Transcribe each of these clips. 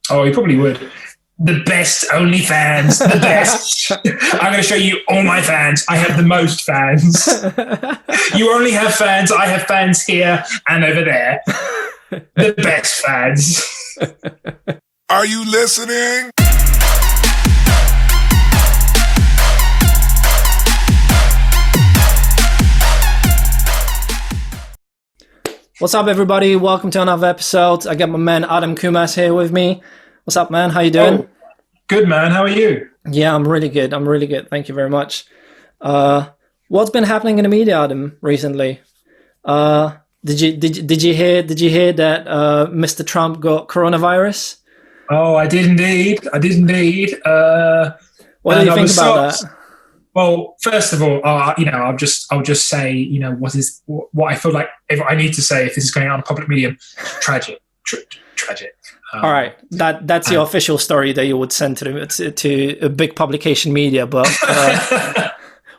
Oh, he probably would. The best OnlyFans, the best. I'm going to show you all my fans. I have the most fans. You only have fans. I have fans here and over there. The best fans. Are you listening? What's up, everybody? Welcome to another episode. I got my man Adam Coumas here with me. What's up, man? How you doing? Oh, good, man. How are you? Yeah, I'm really good. Thank you very much. What's been happening in the media, Adam, recently? Did you hear that Mr. Trump got coronavirus? Oh, I did indeed. What do you think about that? Well, first of all, I'll just say, what I feel like if I need to say if this is going out on a public medium, tragic. All right, that's the official story that you would send to a big publication media. But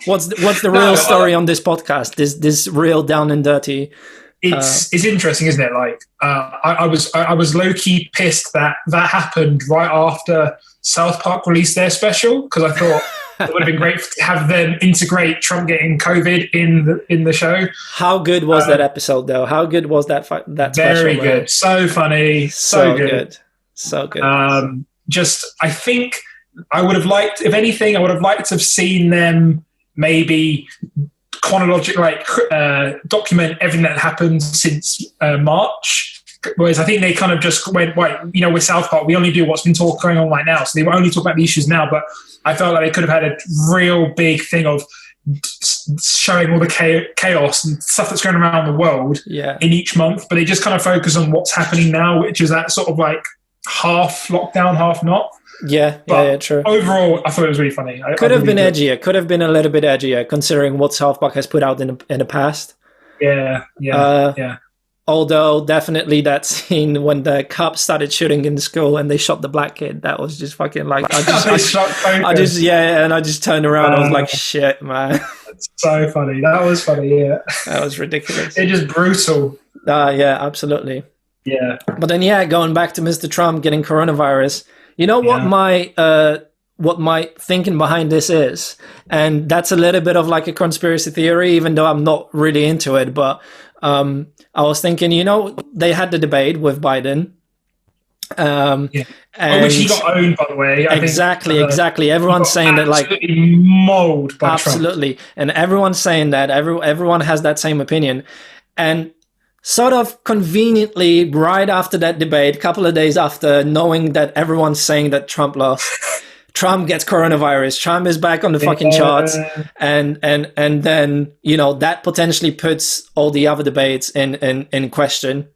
what's the real story on this podcast? This real down and dirty. It's interesting, isn't it? Like I was low key pissed that happened right after South Park released their special, because I thought it would have been great to have them integrate Trump getting COVID in the show. How good was that episode, though? How good was that special? Very good. Man? So funny. So good. So good. I think I would have liked, if anything, I would have liked to have seen them maybe chronologically document everything that happened since March. Whereas I think they kind of just went, with South Park, we only do what's been going on right now. So they will only talk about the issues now. But I felt like they could have had a real big thing of showing all the chaos and stuff that's going around the world in each month. But they just kind of focus on what's happening now, which is that sort of like half lockdown, half not. Yeah, true. Overall, I thought it was really funny. Could have been edgier. Could have been a little bit edgier, considering what South Park has put out in the past. Yeah. Although definitely that scene when the cops started shooting in the school and they shot the black kid, that was just fucking like I just turned around. I was like, shit, man. That's so funny. That was funny. Yeah, that was ridiculous. It's just brutal. Yeah, absolutely. Yeah. But then, going back to Mr. Trump getting coronavirus. You know what my thinking behind this is, and that's a little bit of like a conspiracy theory, even though I'm not really into it. But I was thinking, they had the debate with Biden, and which he got owned, by the way. Exactly. Everyone's saying that, like, mauled by absolutely, Trump. And everyone's saying that everyone has that same opinion, and sort of conveniently, right after that debate, a couple of days after, knowing that everyone's saying that Trump lost, Trump gets coronavirus. Trump is back on the fucking charts, and then that potentially puts all the other debates in question,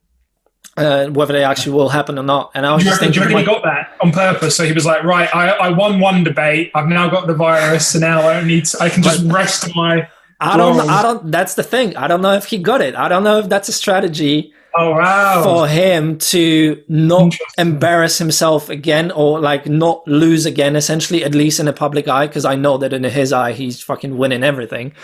whether they actually will happen or not. And I was just thinking, do you reckon he got that on purpose? So he was like, right, I won one debate. I've now got the virus, so now I can just rest on my. I don't. That's the thing. I don't know if he got it. I don't know if that's a strategy. Oh, wow. For him to not embarrass himself again, or like not lose again, essentially, at least in the public eye. Because I know that in his eye, he's fucking winning everything.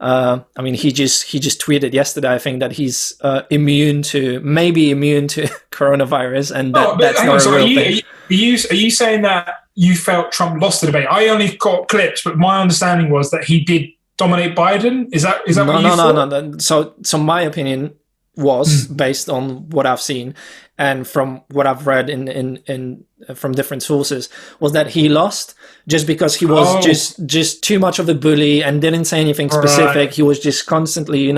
I mean, he just tweeted yesterday, I think, that he's immune to coronavirus, and that's not a real thing. Are you saying that you felt Trump lost the debate? I only got clips, but my understanding was that he did dominate Biden. Is that what you thought? No. So my opinion was based on what I've seen and from what I've read in from different sources, was that he lost just because he was just too much of a bully and didn't say anything specific. Right. He was just constantly,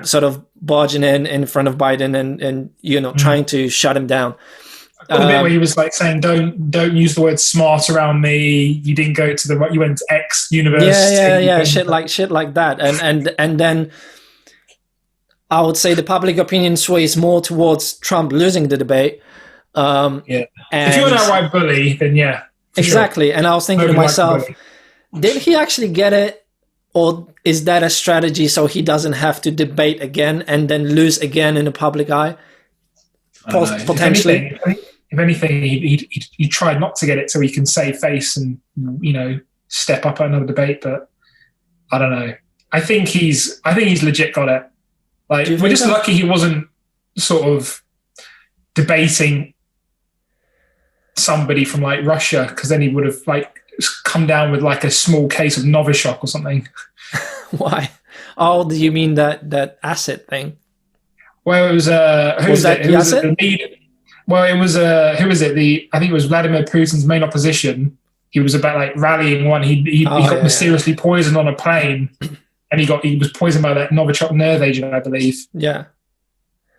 sort of barging in front of Biden and trying to shut him down. The bit where he was like saying, "Don't use the word smart around me. You didn't go to you went to X university." Yeah, shit like that. And then I would say the public opinion sways more towards Trump losing the debate. And if you're an outright bully, then exactly. Sure. And I was thinking to myself, did he actually get it, or is that a strategy so he doesn't have to debate again and then lose again in the public eye? Potentially. If anything, he tried not to get it so he can save face and step up at another debate. But I don't know. I think he's legit got it. Like, we're just lucky he wasn't sort of debating somebody from like Russia, because then he would have like come down with like a small case of Novichok or something. Why? Oh, do you mean that acid thing? Well, it was the lead. Well, it was who was it? I think it was Vladimir Putin's main opposition. He was about like rallying one. He got mysteriously poisoned on a plane, and he was poisoned by that Novichok nerve agent, I believe. Yeah.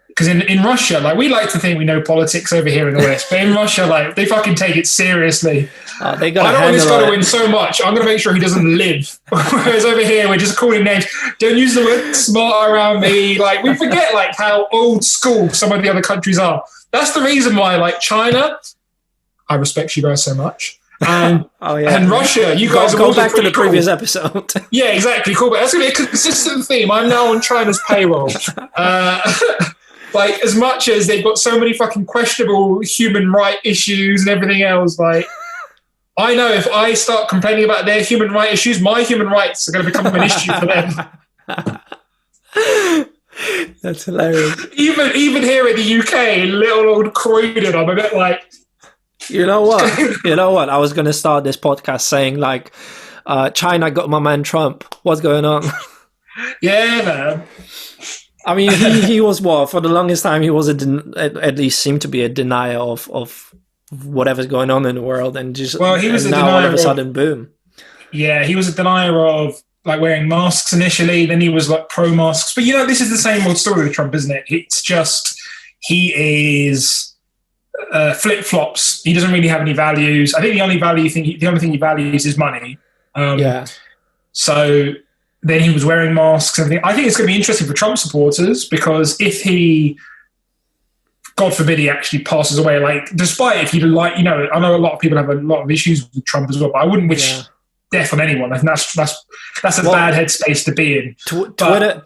Because in Russia, like, we like to think we know politics over here in the West, but in Russia, like, they fucking take it seriously. I don't want this guy to win so much. I'm going to make sure he doesn't live. Whereas over here, we're just calling names. Don't use the word smart around me. Like, we forget, like, how old school some of the other countries are. That's the reason why, like, China, I respect you guys so much. And Russia, you guys go back to the previous episode. Yeah, exactly. Cool. But that's going to be a consistent theme. I'm now on China's payroll. Like, as much as they've got so many fucking questionable human rights issues and everything else, like, I know if I start complaining about their human rights issues, my human rights are going to become an issue for them. That's hilarious. Even here in the UK, little old Croydon, I'm a bit like... You know what? I was going to start this podcast saying, like, China got my man Trump. What's going on? Yeah, man. I mean, he was for the longest time, he was at least seemed to be a denier of whatever's going on in the world, and just he was now all of a sudden, boom. Yeah, he was a denier of like wearing masks initially, then he was like pro masks. But this is the same old story with Trump, isn't it? It's just he is flip flops. He doesn't really have any values. I think the only thing he values is money. So. Then he was wearing masks and everything. I think it's going to be interesting for Trump supporters, because if he, God forbid, he actually passes away, like, despite if you like, I know a lot of people have a lot of issues with Trump as well, but I wouldn't wish death on anyone. I think that's a bad headspace to be in. Twitter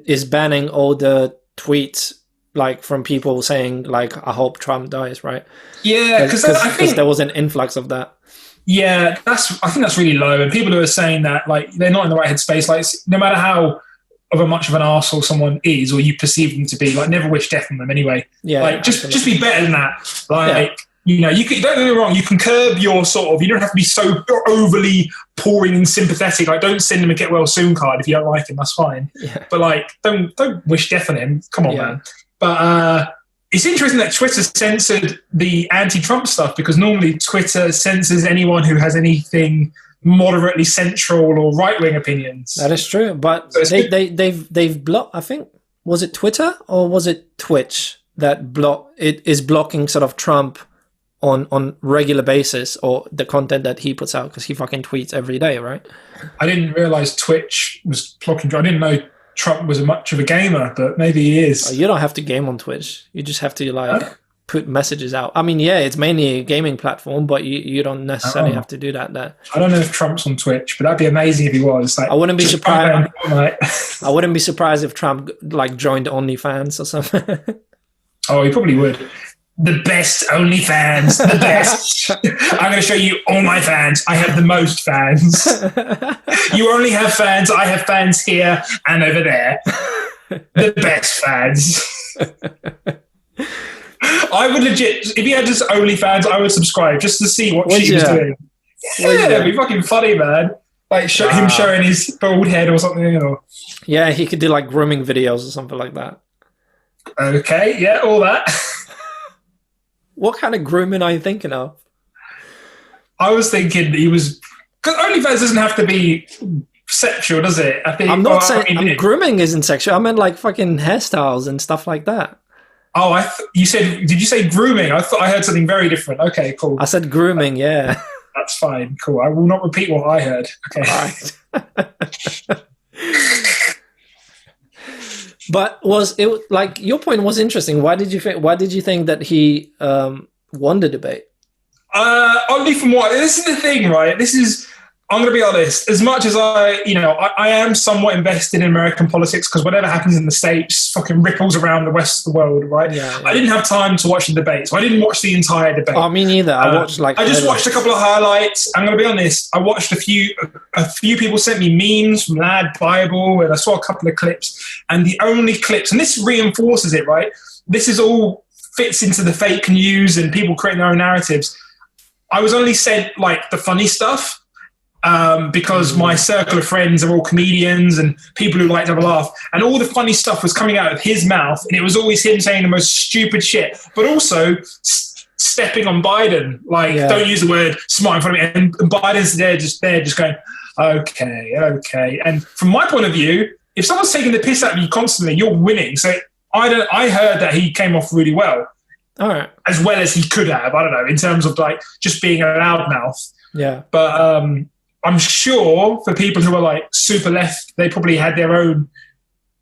is banning all the tweets, like, from people saying, like, I hope Trump dies, right? Yeah, because I think there was an influx of that. Yeah, I think that's really low. And people who are saying that, like, they're not in the right headspace. Like, no matter how much of an arsehole someone is, or you perceive them to be, like, never wish death on them anyway. Yeah, like, just be better than that. Like, you can, don't get me wrong, you can curb your sort of, you don't have to be so overly pouring and sympathetic. Like, don't send him a get well soon card if you don't like him. That's fine. Yeah. But like, don't wish death on him. Come on, man. But it's interesting that Twitter censored the anti-Trump stuff, because normally Twitter censors anyone who has anything moderately central or right-wing opinions. That is true, but they've blocked. I think, was it Twitter or was it Twitch that is blocking sort of Trump on regular basis, or the content that he puts out, because he fucking tweets every day, right? I didn't realize Twitch was blocking. I didn't know Trump was much of a gamer, but maybe he is. You don't have to game on Twitch. You just have to put messages out. I mean, yeah, it's mainly a gaming platform, but you don't necessarily have to do that there. I don't know if Trump's on Twitch, but that'd be amazing if he was. Like, I wouldn't be surprised. I wouldn't be surprised if Trump like joined OnlyFans or something. Oh, he probably would. The best OnlyFans, the best. I'm going to show you all my fans. I have the most fans. You only have fans. I have fans here and over there. The best fans. I would legit, if he had just OnlyFans, I would subscribe just to see what she was doing. Yeah, it'd be fucking funny, man. Like him showing his bald head or something. Or... Yeah, he could do like grooming videos or something like that. Okay, yeah, all that. What kind of grooming are you thinking of? I was thinking he was... Because OnlyFans doesn't have to be sexual, does it? I think. I'm not saying... grooming isn't sexual. I meant like fucking hairstyles and stuff like that. Oh, did you say grooming? I thought I heard something very different. Okay, cool. I said grooming, yeah. That's fine, cool. I will not repeat what I heard. Okay. All right. But like your point was interesting? Why did you think that he won the debate? Only from what this is the thing, right? I'm going to be honest. As much as I am somewhat invested in American politics, because whatever happens in the States fucking ripples around the rest of the world, right? Yeah. I didn't have time to watch the debate, so I didn't watch the entire debate. Oh, me neither. I just watched a couple of highlights. I'm going to be honest. I watched a few people sent me memes from Lad Bible, and I saw a couple of clips. And the only clips, and this reinforces it, right? This is all fits into the fake news and people creating their own narratives. I was only sent like the funny stuff because my circle of friends are all comedians and people who like to have a laugh, and all the funny stuff was coming out of his mouth, and it was always him saying the most stupid shit, but also stepping on Biden, like don't use the word smart in front of me, and Biden's there just going, okay. And from my point of view, if someone's taking the piss out of you constantly, you're winning. So I heard that he came off really well. All right. As well as he could have, I don't know, in terms of like just being a loudmouth. Yeah. But I'm sure for people who are like super left, they probably had their own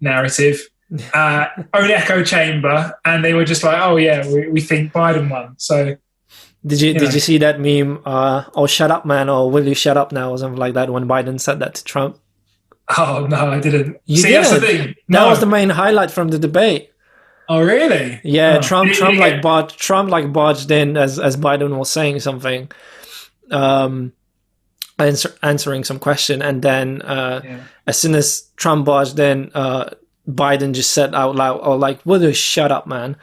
narrative, own echo chamber, and they were just like, oh yeah, we think Biden won. So did you see that meme? Oh, shut up, man, or will you shut up now, or something like that when Biden said that to Trump? Oh no, I didn't. That's the thing. That was the main highlight from the debate. Oh really? Yeah, Trump barged in as Biden was saying something, answering some question, and then as soon as Trump barged in, Biden just said out loud, "Oh, like, will you shut up, man?"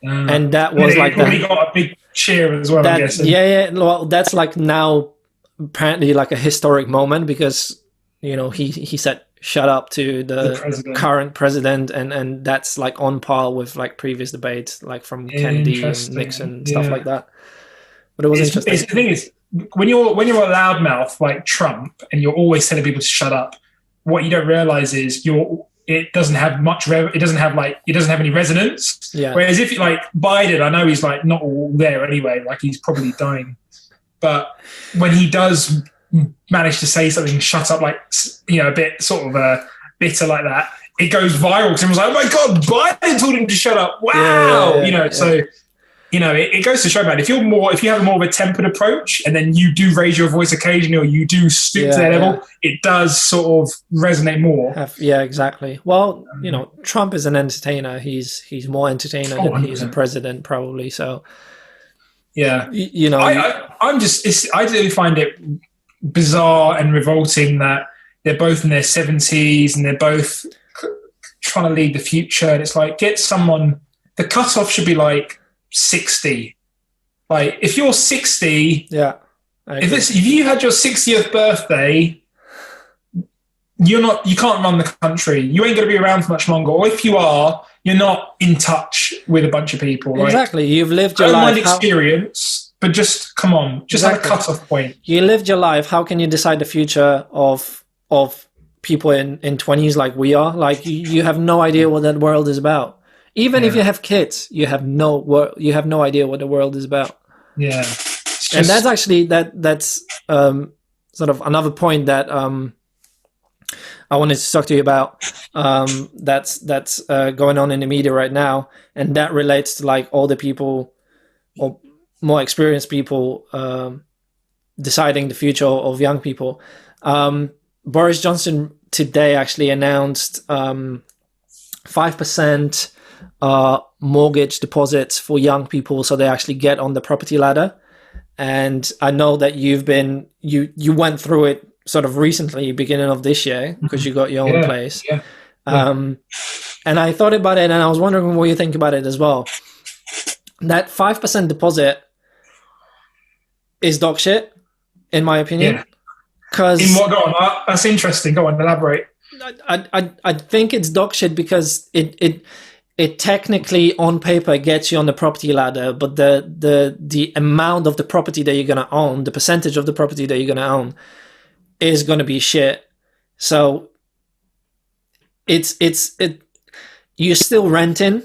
And that was like that. He got a big cheer as well. I'm guessing. Yeah. Well, that's like now apparently like a historic moment because he said shut up to the current president, and that's like on par with like previous debates like from Kennedy and Nixon, stuff like that. But it was interesting. The thing is, when you're a loudmouth like Trump and you're always telling people to shut up, what you don't realize is it doesn't have any resonance. Yeah. Whereas if you like Biden, I know he's like not all there anyway, like he's probably dying, but when he does manage to say something, shut up, like a bit sort of bitter like that, it goes viral because everyone's like, oh my god, Biden told him to shut up. Wow. So it goes to show, man, if you have more of a tempered approach and then you do raise your voice occasionally or you do stoop to their level, it does sort of resonate more. Yeah, exactly. Well, Trump is an entertainer. He's more entertainer than he's a president, probably. So yeah, I do find it bizarre and revolting that they're both in their 70s and they're both trying to lead the future, and it's like, get someone, the cutoff should be like 60. Like if you're 60, if you had your 60th birthday, you can't run the country. You ain't going to be around for much longer, or if you are, you're not in touch with a bunch of people. Exactly. You've lived your life. I don't mind experience. But just come on, just have a cut-off point. You lived your life. How can you decide the future of people in 20s like we are? Like you have no idea what that world is about. Even if you have kids, you have no idea what the world is about. Yeah, and that's actually that's sort of another point that I wanted to talk to you about. That's going on in the media right now, and that relates to like all the people or more experienced people deciding the future of young people. Boris Johnson today actually announced 5% mortgage deposits for young people, so they actually get on the property ladder. And I know that you went through it sort of recently, beginning of this year, because you got your own place. Yeah. And I thought about it, and I was wondering what you think about it as well. That 5% deposit is dog shit, in my opinion. Because in what? Go on. That's interesting. Go on, elaborate. I think it's dog shit because it technically on paper gets you on the property ladder, but the amount of the property that you're gonna own, the percentage of the property that you're gonna own, is gonna be shit. So you're still renting,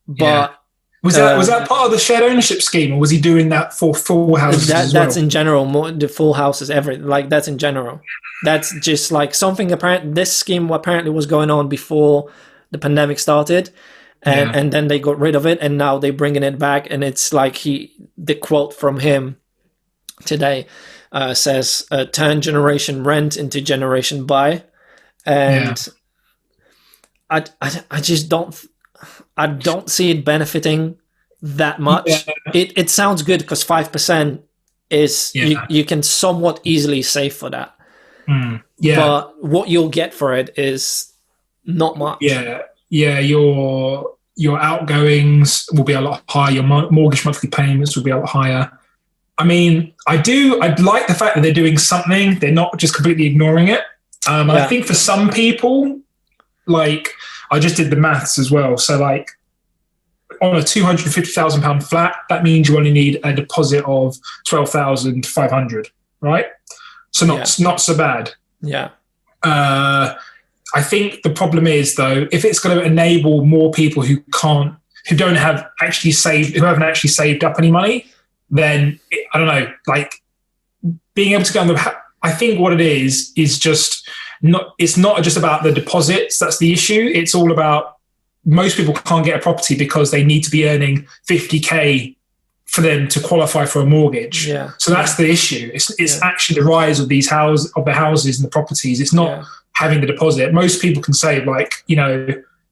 but. Was that part of the shared ownership scheme, or was he doing that for full houses as well? That's in general. The full houses, everything. Like that's in general. That's just like something apparent. This scheme apparently was going on before the pandemic started, and then they got rid of it, and now they're bringing it back. And it's like the quote from him today says, "Turn generation rent into generation buy," and I just don't. I don't see it benefiting that much. Yeah. It sounds good because 5% is you can somewhat easily save for that. But what you'll get for it is not much. Yeah. You're your outgoings will be a lot higher. Your mortgage monthly payments will be a lot higher. I mean, I'd like the fact that they're doing something. They're not just completely ignoring it. I think for some people, like, I just did the maths as well. So, like, on a £250,000 flat, that means you only need a deposit of 12,500, right? So not so bad. Yeah. I think the problem is, though, if it's going to enable more people who haven't actually saved up any money, then I don't know, like, being able to go on I think what it is just it's not just about the deposits. That's the issue. It's all about, most people can't get a property because they need to be earning 50K for them to qualify for a mortgage. Yeah. So that's the issue. It's actually the rise of the houses and the properties. It's not having the deposit. Most people can save, like, you know,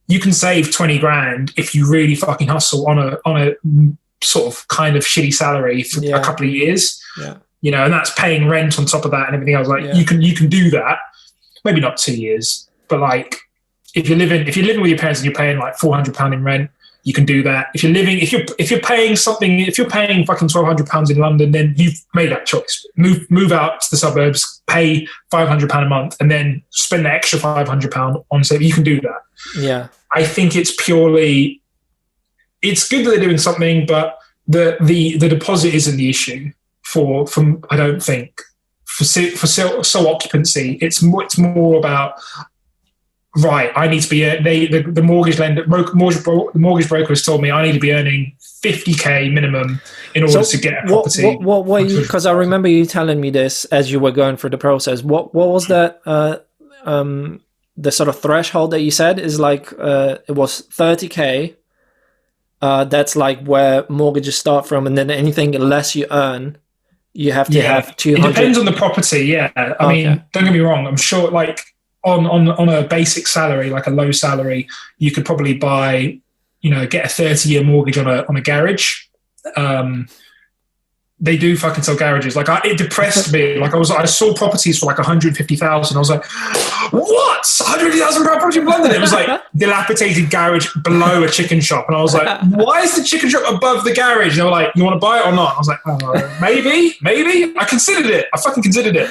you can save 20 grand if you really fucking hustle on a sort of kind of shitty salary for a couple of years. Yeah. You know, and that's paying rent on top of that and everything else. Like, you can do that. Maybe not 2 years, but like, if you're living with your parents and you're paying like £400 in rent, you can do that. If you're paying fucking £1,200 in London, then you've made that choice. Move out to the suburbs, pay £500 a month, and then spend the extra £500 on saving. You can do that. Yeah. I think it's good that they're doing something, but the deposit isn't the issue I don't think for sole occupancy. It's more about, right, I need to be the mortgage lender, the mortgage broker has told me I need to be earning 50K minimum in order to get a property. What were you? Because I remember you telling me this as you were going through the process. What was that? The sort of threshold that you said is like it was 30K. That's like where mortgages start from, and then anything less you earn, you have to have 200. It depends on the property. Yeah, I mean, don't get me wrong. I'm sure, like, on a basic salary, like a low salary, you could probably buy, you know, get a 30-year mortgage on a garage. They do fucking sell garages. Like, it depressed me. Like, I saw properties for like 150,000. I was like, what? 150,000 property in London? It was like dilapidated garage below a chicken shop, and I was like, why is the chicken shop above the garage? And they were like, you want to buy it or not? I was like, oh, maybe. I considered it. I fucking considered it.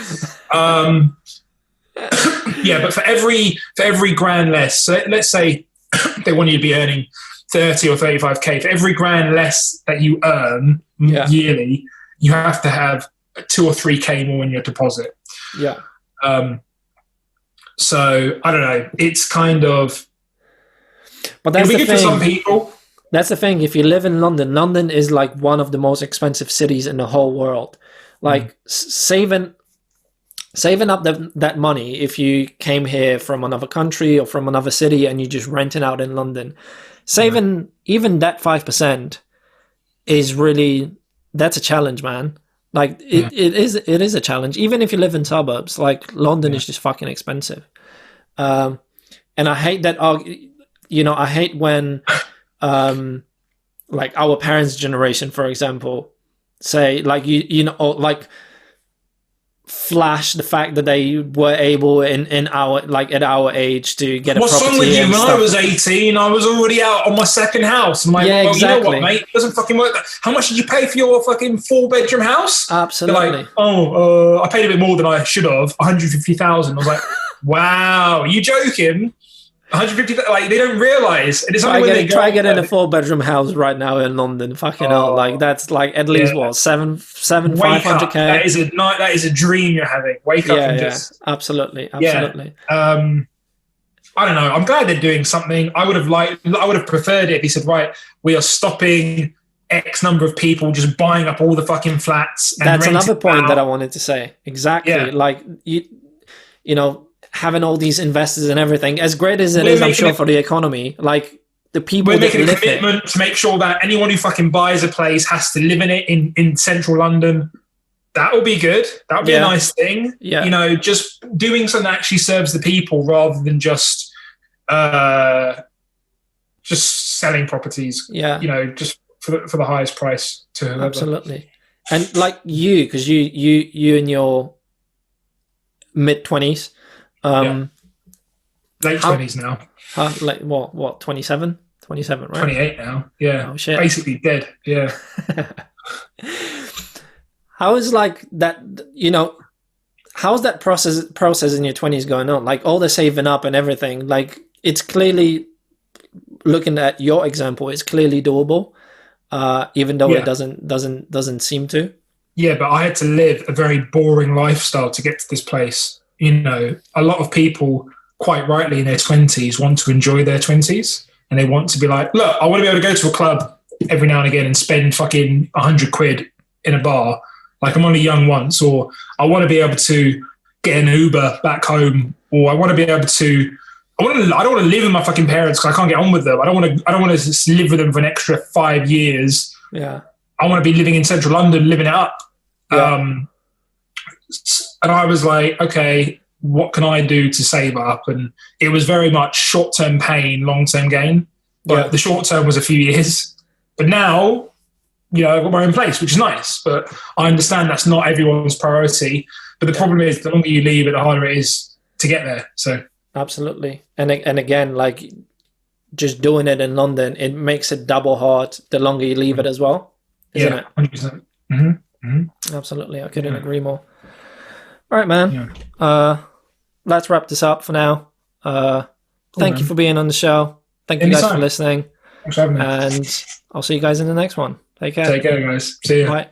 Yeah, but for every grand less, so let's say they want you to be earning 30 or 35K. For every grand less that you earn yearly, you have to have 2 or 3K more in your deposit. Yeah. So I don't know. It's kind of. But that's it'll be good for some people. That's the thing. If you live in London, London is like one of the most expensive cities in the whole world. Like saving up that money, if you came here from another country or from another city and you're just renting out in London, saving even that 5% is really, that's a challenge, man. Like it is a challenge. Even if you live in suburbs, like London is just fucking expensive. And I hate that, I hate when like our parents' generation, for example, say like, like flash the fact that they were able in our, like at our age, to get a property. What's wrong with you? When I was 18, I was already out on my second house. I'm like, exactly. You know what, mate? It doesn't fucking work. How much did you pay for your fucking 4-bedroom house? Absolutely. They're like, I paid a bit more than I should have, 150,000. I was like, wow, are you joking? 150,000, like, they don't realise. And it's try getting a 4-bedroom house right now in London. Fucking hell, like that's like at least what 500K. That is a dream you're having. Wake up and just absolutely. I don't know. I'm glad they're doing something. I would have preferred it if he said, right, we are stopping X number of people just buying up all the fucking flats. And that's another point that I wanted to say. Exactly, like you know. Having all these investors and everything, as great as it is, I'm sure, for the economy, like the people we're making a commitment to make sure that anyone who fucking buys a place has to live in it in central London. That would be good. That would be a nice thing. Yeah. You know, just doing something that actually serves the people rather than just selling properties. Yeah. You know, just for the highest price to whoever. Absolutely. And like you, because you in your mid-20s. Late 20s now. Like what 27, 27, right? 28 now. Yeah. Oh, shit. Basically dead. Yeah. How is like that, how's that process in your 20s going on? Like all the saving up and everything, like it's clearly, looking at your example, it's clearly doable, even though it doesn't seem to. Yeah, but I had to live a very boring lifestyle to get to this place. A lot of people, quite rightly in their 20s, want to enjoy their 20s, and they want to be like, look, I want to be able to go to a club every now and again and spend fucking 100 quid in a bar. Like I'm only young once, or I want to be able to get an Uber back home, or I want to be able to. I don't want to live with my fucking parents because I can't get on with them. I don't want to just live with them for an extra 5 years. Yeah, I want to be living in central London, living it up. Yeah. And I was like, okay, what can I do to save up? And it was very much short-term pain, long-term gain. But the short term was a few years. But now, I've got my own place, which is nice. But I understand that's not everyone's priority. But the problem is, the longer you leave it, the harder it is to get there. So absolutely. And again, like just doing it in London, it makes it double hard the longer you leave it as well, isn't it? 100%. Mm-hmm. Mm-hmm. Absolutely. I couldn't agree more. All right, man. Yeah. Let's wrap this up for now. Thank you for being on the show. Thank you guys for listening. Thanks for having me. And I'll see you guys in the next one. Take care. Take care, guys. See you. Bye.